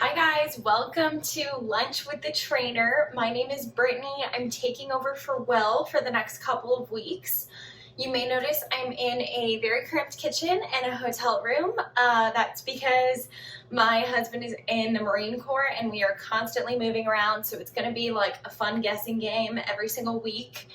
Hi guys, welcome to Lunch with the Trainer. My name is Brittany. I'm taking over for Will for the next couple of weeks. You may notice I'm in a very cramped kitchen and a hotel room. That's because my husband is in the Marine Corps and we are constantly moving around, so it's going to be like a fun guessing game every single week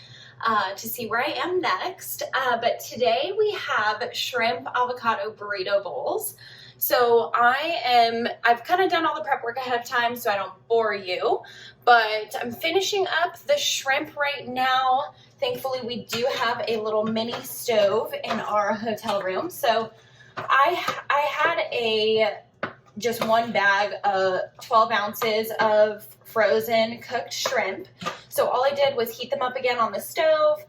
to see where I am next. But today we have shrimp avocado burrito bowls. So I've kind of done all the prep work ahead of time so I don't bore you, but I'm finishing up the shrimp right now. Thankfully, we do have a little mini stove in our hotel room. So I had just one bag of 12 ounces of frozen cooked shrimp. So all I did was heat them up again on the stove,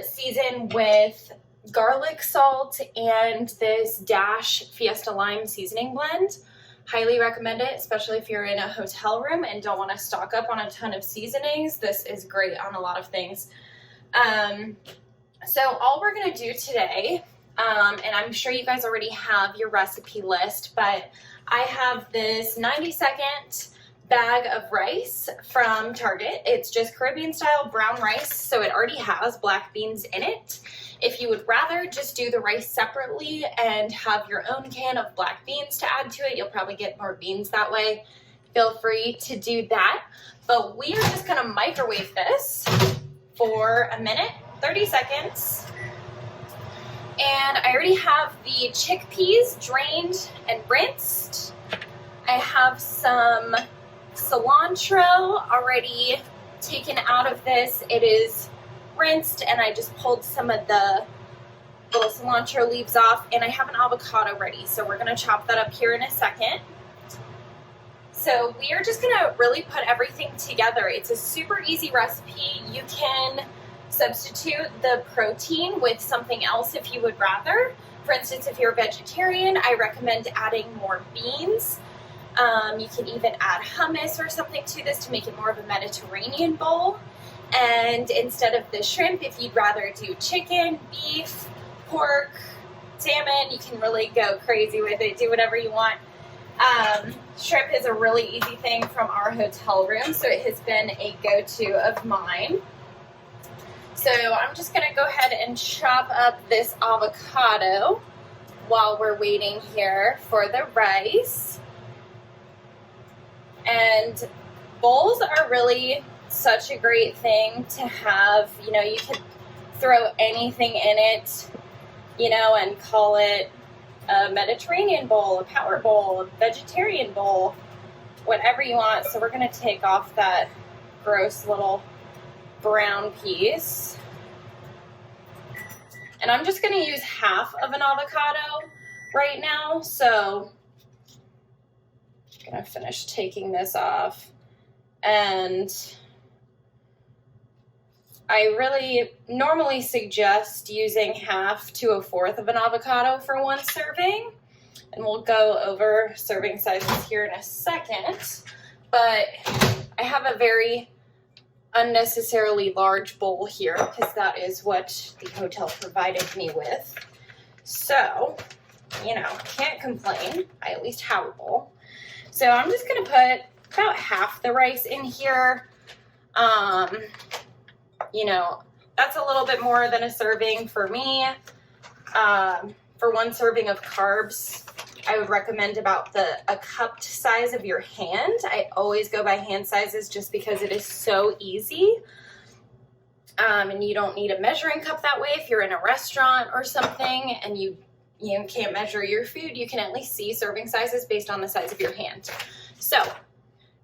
season with garlic salt and this Dash Fiesta Lime seasoning blend. Highly recommend it, especially if you're in a hotel room and don't want to stock up on a ton of seasonings. This is great on a lot of things. So all we're going to do today, and I'm sure you guys already have your recipe list, but I have this 90-second bag of rice from Target. It's just Caribbean style brown rice, so it already has black beans in it. If you would rather just do the rice separately and have your own can of black beans to add to it, you'll probably get more beans that way. Feel free to do that. But we are just going to microwave this for a minute, 30 seconds. And I already have the chickpeas drained and rinsed. I have some cilantro already taken out of this. It is rinsed and I just pulled some of the little cilantro leaves off, and I have an avocado ready, so we're going to chop that up here in a second. So we are just going to really put everything together. It's a super easy recipe. You can substitute the protein with something else if you would rather. For instance, if you're a vegetarian, I recommend adding more beans. You can even add hummus or something to this to make it more of a Mediterranean bowl. And instead of the shrimp, if you'd rather do chicken, beef, pork, salmon, you can really go crazy with it. Do whatever you want. Shrimp is a really easy thing from our hotel room, so it has been a go-to of mine. So I'm just going to go ahead and chop up this avocado while we're waiting here for the rice. And bowls are really such a great thing to have. You know, you could throw anything in it, you know, and call it a Mediterranean bowl, a power bowl, a vegetarian bowl, whatever you want. So we're going to take off that gross little brown piece. And I'm just going to use half of an avocado right now. So I'm going to finish taking this off. And I really normally suggest using half to a fourth of an avocado for one serving. And we'll go over serving sizes here in a second. But I have a very unnecessarily large bowl here because that is what the hotel provided me with. So, you know, can't complain. I at least have a bowl. So I'm just going to put about half the rice in here. You know, that's a little bit more than a serving for me. For one serving of carbs, I would recommend about a cupped size of your hand. I always go by hand sizes just because it is so easy. And you don't need a measuring cup that way. If you're in a restaurant or something and you can't measure your food, you can at least see serving sizes based on the size of your hand. So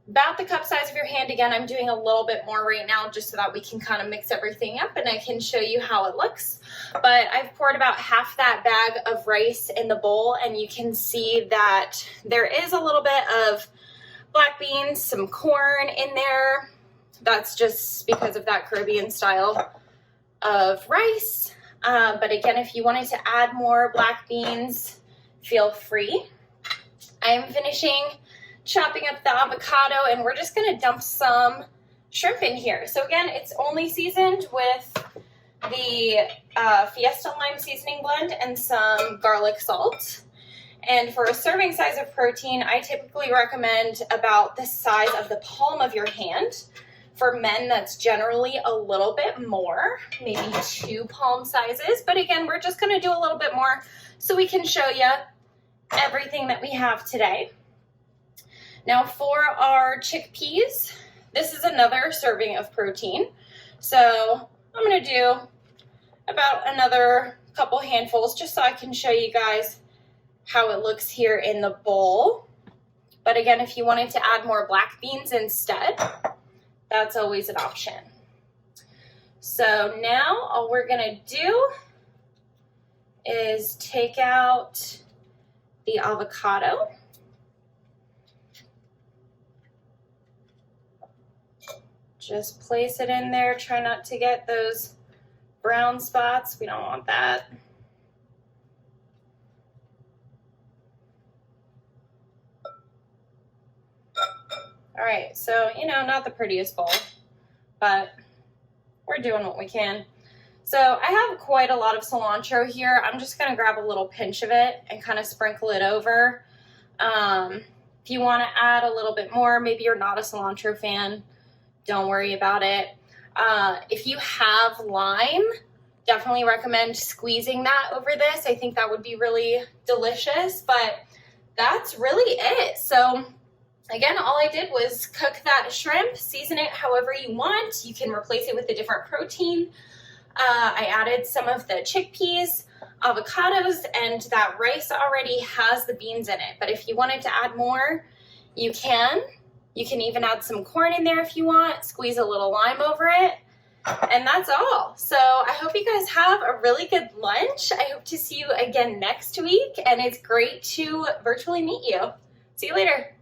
about the cup size of your hand. Again, I'm doing a little bit more right now just so that we can kind of mix everything up and I can show you how it looks. But I've poured about half that bag of rice in the bowl, and you can see that there is a little bit of black beans, some corn in there. That's just because of that Caribbean style of rice. But again, if you wanted to add more black beans, feel free. I'm finishing chopping up the avocado, and we're just going to dump some shrimp in here. So again, it's only seasoned with the Fiesta Lime seasoning blend and some garlic salt. And for a serving size of protein, I typically recommend about the size of the palm of your hand. For men, that's generally a little bit more, maybe 2 palm sizes. But again, we're just gonna do a little bit more so we can show you everything that we have today. Now for our chickpeas, this is another serving of protein. So I'm gonna do about another couple handfuls just so I can show you guys how it looks here in the bowl. But again, if you wanted to add more black beans instead, that's always an option. So now all we're gonna do is take out the avocado. Just place it in there. Try not to get those brown spots. We don't want that. All right, so, you know, not the prettiest bowl, but we're doing what we can. So I have quite a lot of cilantro here. I'm just gonna grab a little pinch of it and kind of sprinkle it over. If you wanna add a little bit more, maybe you're not a cilantro fan, don't worry about it. If you have lime, definitely recommend squeezing that over this. I think that would be really delicious, but that's really it. So again, all I did was cook that shrimp, season it however you want. You can replace it with a different protein. I added some of the chickpeas, avocados, and that rice already has the beans in it. But if you wanted to add more, you can. You can even add some corn in there if you want, squeeze a little lime over it. And that's all. So I hope you guys have a really good lunch. I hope to see you again next week. And it's great to virtually meet you. See you later.